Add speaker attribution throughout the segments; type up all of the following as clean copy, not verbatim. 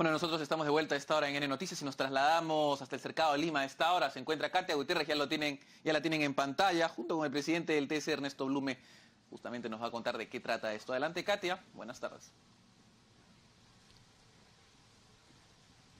Speaker 1: Bueno, nosotros estamos de vuelta a esta hora en N Noticias y nos trasladamos hasta el cercado de Lima. A esta hora se encuentra Katia Gutiérrez, ya la tienen en pantalla, junto con el presidente del TC, Ernesto Blume. Justamente nos va a contar de qué trata esto. Adelante, Katia. Buenas tardes.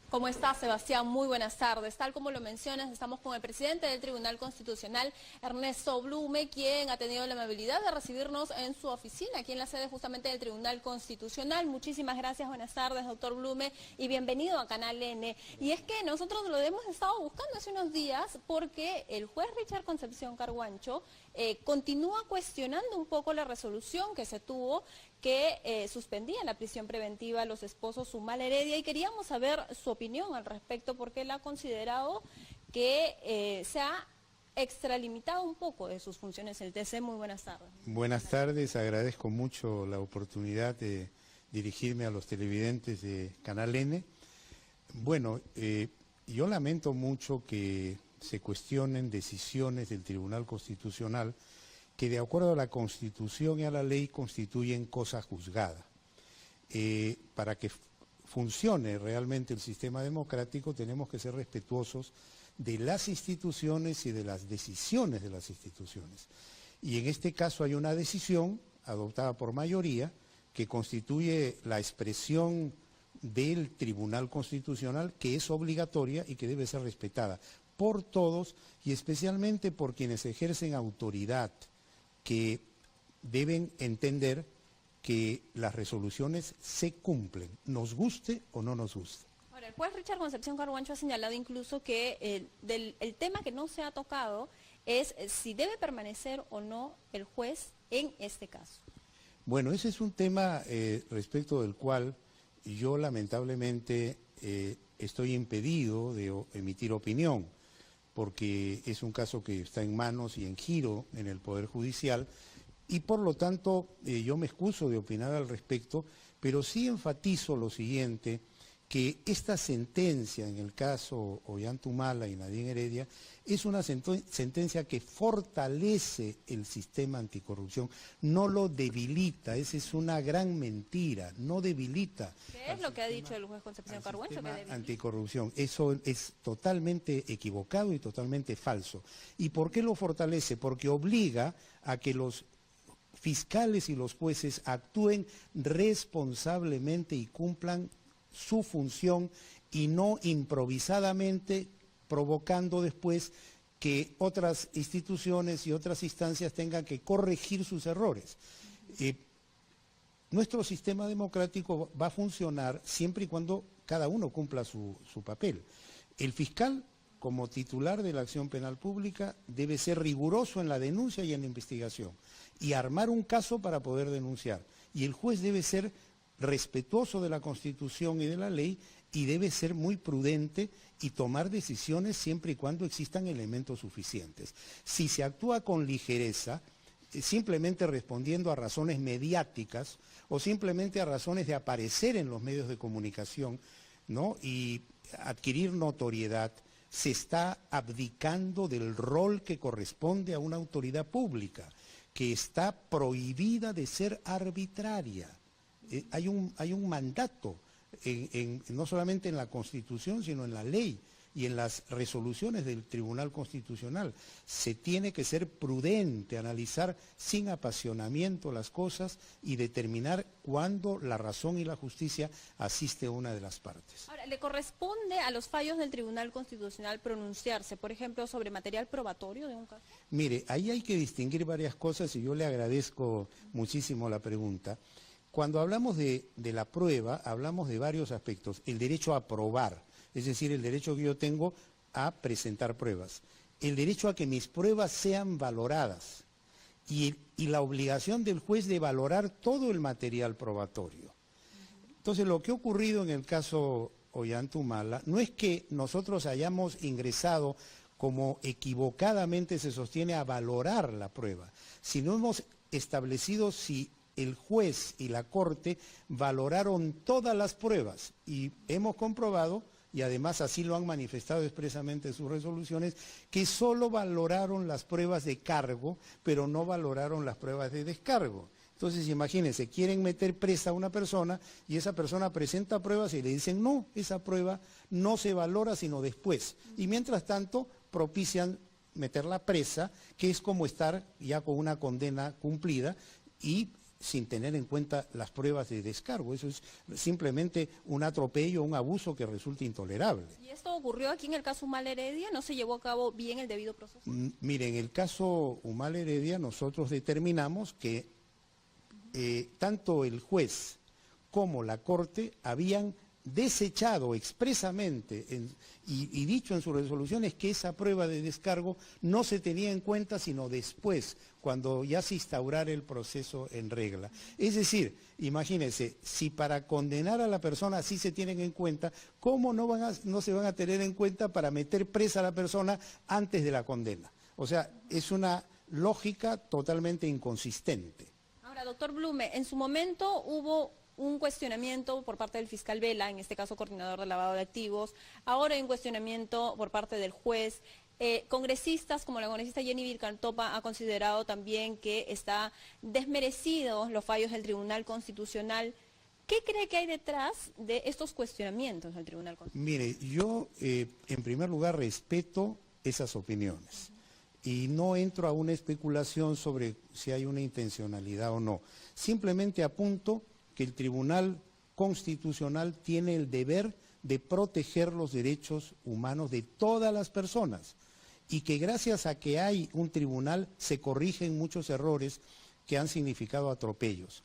Speaker 2: ¿Cómo está, Sebastián? Muy buenas tardes. Tal como lo mencionas, estamos con el presidente del Tribunal Constitucional, Ernesto Blume, quien ha tenido la amabilidad de recibirnos en su oficina, aquí en la sede justamente del Tribunal Constitucional. Muchísimas gracias, buenas tardes, doctor Blume, y bienvenido a Canal N. Y es que nosotros lo hemos estado buscando hace unos días porque el juez Richard Concepción Carguancho continúa cuestionando un poco la resolución que se tuvo que suspendía la prisión preventiva a los esposos Humala Heredia, y queríamos saber su opinión al respecto porque él ha considerado que se ha extralimitado un poco de sus funciones el TC. Muy buenas tardes.
Speaker 3: Buenas tardes, agradezco mucho la oportunidad de dirigirme a los televidentes de Canal N. Bueno, yo lamento mucho que se cuestionen decisiones del Tribunal Constitucional que de acuerdo a la Constitución y a la ley constituyen cosa juzgada. Para que funcione realmente el sistema democrático tenemos que ser respetuosos de las instituciones y de las decisiones de las instituciones. Y en este caso hay una decisión adoptada por mayoría que constituye la expresión del Tribunal Constitucional, que es obligatoria y que debe ser respetada por todos y especialmente por quienes ejercen autoridad, que deben entender que las resoluciones se cumplen, nos guste o no nos guste.
Speaker 2: Ahora, el juez Richard Concepción Carguancho ha señalado incluso que el tema que no se ha tocado es si debe permanecer o no el juez en este caso.
Speaker 3: Bueno, ese es un tema respecto del cual yo lamentablemente estoy impedido de emitir opinión, porque es un caso que está en manos y en giro en el Poder Judicial, y por lo tanto yo me excuso de opinar al respecto, pero sí enfatizo lo siguiente, que esta sentencia en el caso Ollanta-Humala y Nadine Heredia es una sentencia que fortalece el sistema anticorrupción, no lo debilita. Esa es una gran mentira, no debilita.
Speaker 2: ¿Qué es lo que ha dicho el juez Concepción Carguancho?
Speaker 3: Anticorrupción, eso es totalmente equivocado y totalmente falso. ¿Y por qué lo fortalece? Porque obliga a que los fiscales y los jueces actúen responsablemente y cumplan su función y no improvisadamente, provocando después que otras instituciones y otras instancias tengan que corregir sus errores. Nuestro sistema democrático va a funcionar siempre y cuando cada uno cumpla su papel. El fiscal, como titular de la acción penal pública, debe ser riguroso en la denuncia y en la investigación y armar un caso para poder denunciar. Y el juez debe ser respetuoso de la Constitución y de la ley y debe ser muy prudente y tomar decisiones siempre y cuando existan elementos suficientes. Si se actúa con ligereza, simplemente respondiendo a razones mediáticas o simplemente a razones de aparecer en los medios de comunicación, ¿no?, y adquirir notoriedad, se está abdicando del rol que corresponde a una autoridad pública, que está prohibida de ser arbitraria. Hay un mandato, no solamente en la Constitución, sino en la ley y en las resoluciones del Tribunal Constitucional. Se tiene que ser prudente, analizar sin apasionamiento las cosas y determinar cuándo la razón y la justicia asiste a una de las partes.
Speaker 2: Ahora, ¿le corresponde a los fallos del Tribunal Constitucional pronunciarse, por ejemplo, sobre material probatorio de un caso?
Speaker 3: Mire, ahí hay que distinguir varias cosas y yo le agradezco muchísimo la pregunta. Cuando hablamos de la prueba, hablamos de varios aspectos. El derecho a probar, es decir, el derecho que yo tengo a presentar pruebas. El derecho a que mis pruebas sean valoradas y la obligación del juez de valorar todo el material probatorio. Entonces, lo que ha ocurrido en el caso Ollanta-Humala no es que nosotros hayamos ingresado, como equivocadamente se sostiene, a valorar la prueba, sino hemos establecido si el juez y la Corte valoraron todas las pruebas y hemos comprobado, y además así lo han manifestado expresamente en sus resoluciones, que solo valoraron las pruebas de cargo, pero no valoraron las pruebas de descargo. Entonces, imagínense, quieren meter presa a una persona y esa persona presenta pruebas y le dicen, no, esa prueba no se valora sino después. Y mientras tanto, propician meterla presa, que es como estar ya con una condena cumplida y sin tener en cuenta las pruebas de descargo. Eso es simplemente un atropello, un abuso que resulta intolerable.
Speaker 2: ¿Y esto ocurrió aquí en el caso Humala Heredia? ¿No se llevó a cabo bien el debido proceso?
Speaker 3: Mire, en el caso Humala Heredia nosotros determinamos que tanto el juez como la Corte habían desechado expresamente y dicho en sus resoluciones que esa prueba de descargo no se tenía en cuenta sino después, cuando ya se instaurara el proceso en regla. Es decir, imagínense, si para condenar a la persona sí se tienen en cuenta, ¿cómo no se van a tener en cuenta para meter presa a la persona antes de la condena? O sea, es una lógica totalmente inconsistente.
Speaker 2: Ahora, doctor Blume, en su momento hubo un cuestionamiento por parte del fiscal Vela, en este caso coordinador de lavado de activos, ahora hay un cuestionamiento por parte del juez. Congresistas como la congresista Jenny Vilcantopa ha considerado también que está desmerecidos los fallos del Tribunal Constitucional. ¿Qué cree que hay detrás de estos cuestionamientos del Tribunal Constitucional?
Speaker 3: Mire, yo en primer lugar respeto esas opiniones y no entro a una especulación sobre si hay una intencionalidad o no. Simplemente apunto que el Tribunal Constitucional tiene el deber de proteger los derechos humanos de todas las personas y que gracias a que hay un tribunal se corrigen muchos errores que han significado atropellos.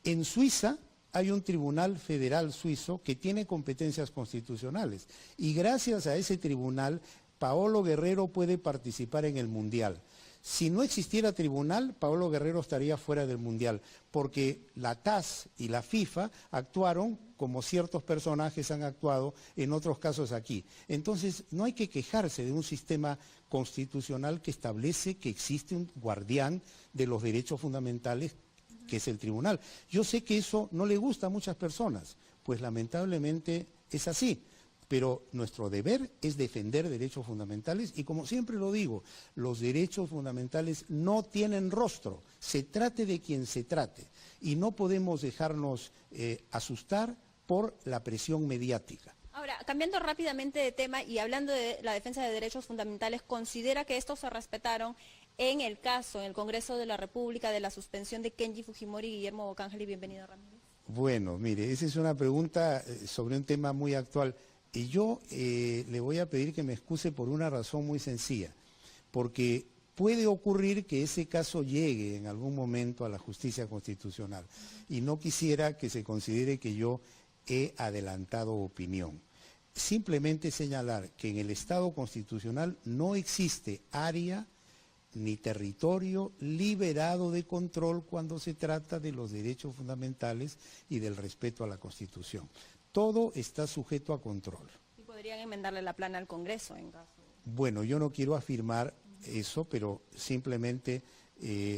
Speaker 3: En Suiza hay un tribunal federal suizo que tiene competencias constitucionales y gracias a ese tribunal Paolo Guerrero puede participar en el Mundial. Si no existiera tribunal, Paolo Guerrero estaría fuera del Mundial, porque la TAS y la FIFA actuaron como ciertos personajes han actuado en otros casos aquí. Entonces, no hay que quejarse de un sistema constitucional que establece que existe un guardián de los derechos fundamentales, que es el tribunal. Yo sé que eso no le gusta a muchas personas, pues lamentablemente es así. Pero nuestro deber es defender derechos fundamentales y como siempre lo digo, los derechos fundamentales no tienen rostro, se trate de quien se trate y no podemos dejarnos asustar por la presión mediática.
Speaker 2: Ahora, cambiando rápidamente de tema y hablando de la defensa de derechos fundamentales, ¿considera que estos se respetaron en el caso, en el Congreso de la República, de la suspensión de Kenji Fujimori y Guillermo Bocángel? Y bienvenido, Ramírez.
Speaker 3: Bueno, mire, esa es una pregunta sobre un tema muy actual. Y yo le voy a pedir que me excuse por una razón muy sencilla, porque puede ocurrir que ese caso llegue en algún momento a la justicia constitucional y no quisiera que se considere que yo he adelantado opinión. Simplemente señalar que en el Estado constitucional no existe área ni territorio liberado de control cuando se trata de los derechos fundamentales y del respeto a la Constitución. Todo está sujeto a control.
Speaker 2: ¿Y podrían enmendarle la plana al Congreso en caso?
Speaker 3: Bueno, yo no quiero afirmar eso, pero simplemente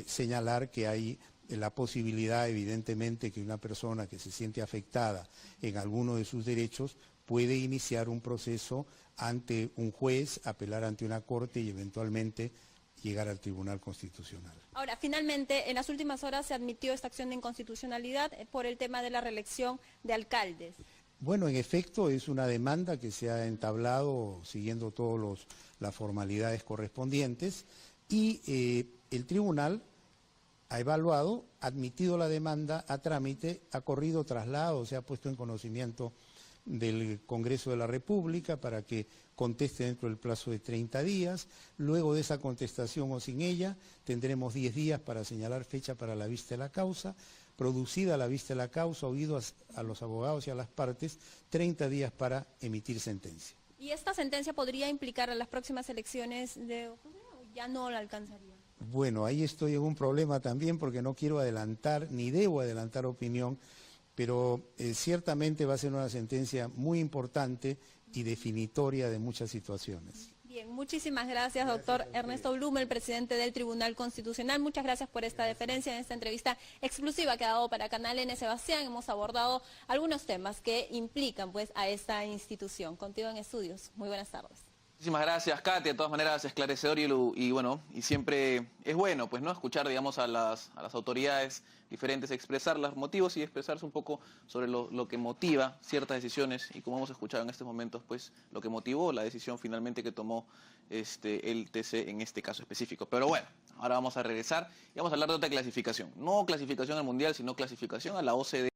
Speaker 3: señalar que hay la posibilidad, evidentemente, que una persona que se siente afectada en alguno de sus derechos puede iniciar un proceso ante un juez, apelar ante una corte y eventualmente llegar al Tribunal Constitucional.
Speaker 2: Ahora, finalmente, en las últimas horas se admitió esta acción de inconstitucionalidad por el tema de la reelección de alcaldes.
Speaker 3: Bueno, en efecto, es una demanda que se ha entablado siguiendo todas las formalidades correspondientes y el tribunal ha evaluado, ha admitido la demanda a trámite, ha corrido traslado, se ha puesto en conocimiento del Congreso de la República para que conteste dentro del plazo de 30 días. Luego de esa contestación o sin ella, tendremos 10 días para señalar fecha para la vista de la causa. Producida la vista de la causa, oídos a los abogados y a las partes, 30 días para emitir sentencia.
Speaker 2: ¿Y esta sentencia podría implicar a las próximas elecciones de octubre o ya no la alcanzaría?
Speaker 3: Bueno, ahí estoy en un problema también porque no quiero adelantar, ni debo adelantar opinión, pero ciertamente va a ser una sentencia muy importante y definitoria de muchas situaciones.
Speaker 2: Bien, muchísimas gracias, doctor Ernesto Blume, el presidente del Tribunal Constitucional. Muchas gracias por esta deferencia en esta entrevista exclusiva que ha dado para Canal N. Sebastián. Hemos abordado algunos temas que implican pues a esta institución. Contigo en estudios. Muy buenas tardes.
Speaker 1: Muchísimas gracias, Katia. De todas maneras, esclarecedor y siempre es bueno, pues, ¿no? Escuchar, digamos, a las autoridades diferentes, expresar los motivos y expresarse un poco sobre lo que motiva ciertas decisiones y como hemos escuchado en estos momentos, pues, lo que motivó la decisión finalmente que tomó el TC en este caso específico. Pero bueno, ahora vamos a regresar y vamos a hablar de otra clasificación. No clasificación al Mundial, sino clasificación a la OCDE.